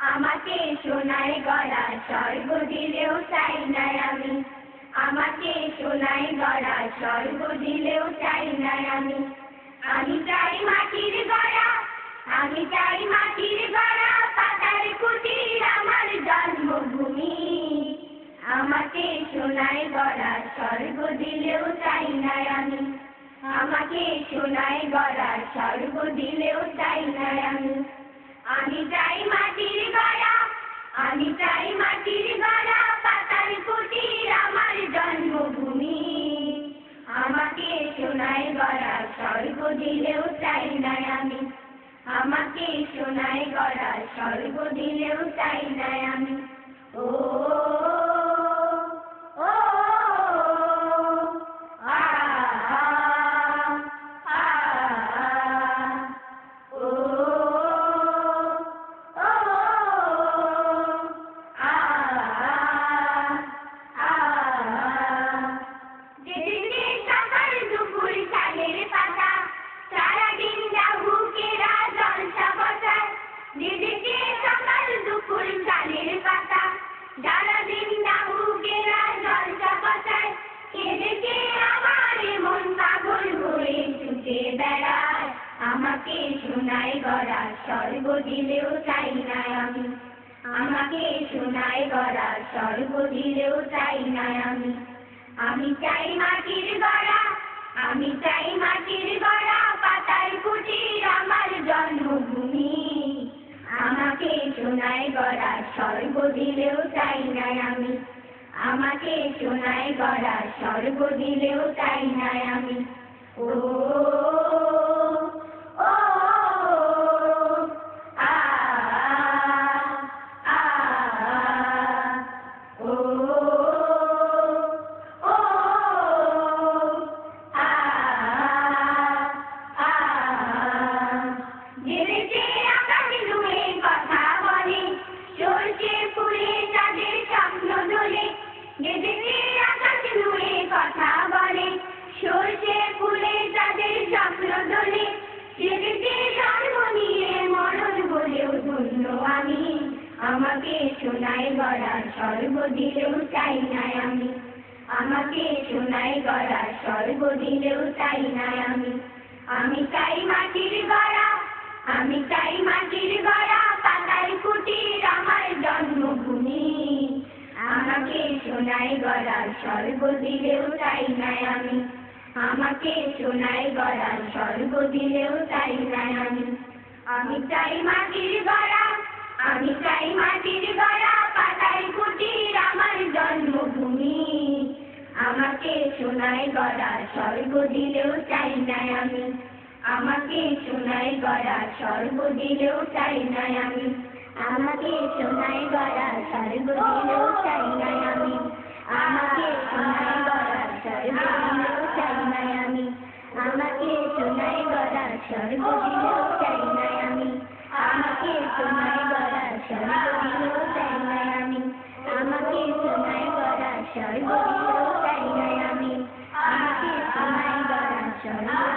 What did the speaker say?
আমাকে সোনায় গড়া স্বর্গ দিলেও চাই না আমি। আমাকে সোনায় গড়া স্বর্গ দিলেও চাই না আমি। আমি চাই মাটির গড়া, আমি চাই মাটির গড়া, পাতার কুটির আমার জন্মভূমি। আমাকে সোনায় গড়া স্বর্গ দিলেও চাই না আমি। আমাকে সোনায় গড়া স্বর্গ দিলেও চাই না আমি। আমি চাই মাটির গড়া, আমি চাই মাটির গড়া, পাতার কুটির আমার জন্মভূমি। আমাকে সোনায় গড়া স্বর্গ দিলেও চাই না আমি। আমাকে সোনায় গড়া স্বর্গ দিলেও চাই না আমি। ও ও আ আ ও ও আ আ যেদিকে সকাল দুপুর চাঁদের পাতা, সারাদিন ডাহুকেরা জলসা বসায়। যেদিকে সকাল দুপুর চাঁদের পাতা, সারাদিন ডাহুকেরা জলসা বসায়। এদিকে আমার মন পাগল হয়ে ছুটে বেড়ায়। আমাকে সোনায় গড়া স্বর্গ দিলেও চাই না আমি। আমাকে সোনায় গড়া স্বর্গ দিলেও চাই না আমি। আমি চাই মাটির গড়া, আমি চাই মাটির গড়া, পাতার কুটির আমার জন্মভূমি। আমাকে সোনায় গড়া স্বর্গ দিলেও চাই না আমি। আমাকে সোনায় গড়া স্বর্গ দিলেও চাই না আমি। ও ও আ আ ও ও আ আ যেদিকে আকাশ জুড়ে কথা বলে, সরষে ফুলে চাঁদের স্বপ্ন দোলে। যেদিকে আকাশ জুড়ে কথা বলে, সরষে ফুলে চাঁদের স্বপ্ন দোলে। সেদিকে জন্ম নিয়ে মরণ বলেও ধন্য আমি। আমাকে সোনায় গড়া স্বর্গ দিলেও চাই না আমি। আমাকে সোনায় গড়া স্বর্গ দিলেও চাই না আমি। আমি চাই মাটির গড়া, আমি চাই মাটির গড়া, পাতার কুটির আমার জন্মভূমি। আমাকে সোনায় গড়া স্বর্গ দিলেও চাই না আমি। আমাকে সোনায় গড়া স্বর্গ দিলেও চাই না আমি। আমি চাই মাটির গড়া, আমি চাই মাটির গড়া, পাতার কুটির আমার জন্মভূমি। আমাকে সোনায় গড়া স্বর্গ দিলেও চাই না আমি। আমাকে সোনায় গড়া স্বর্গ দিলেও চাই না আমি। আমাকে সোনায় গড়া স্বর্গ দিলেও চাই না আমি। আমাকে সোনায় গড়া স্বর্গ দিলেও চাই না আমি। আমাকে সোনায় গড়া স্বর্গ দিলেও চাই না আমি। আমাকে সোনায় গড়া স্বর্গ দিলেও চাই না আমি। আমাকে সোনায় গড়া স্বর্গ দিলেও চাই না আমি। আমাকে সোনায় গড়া স্বর্গ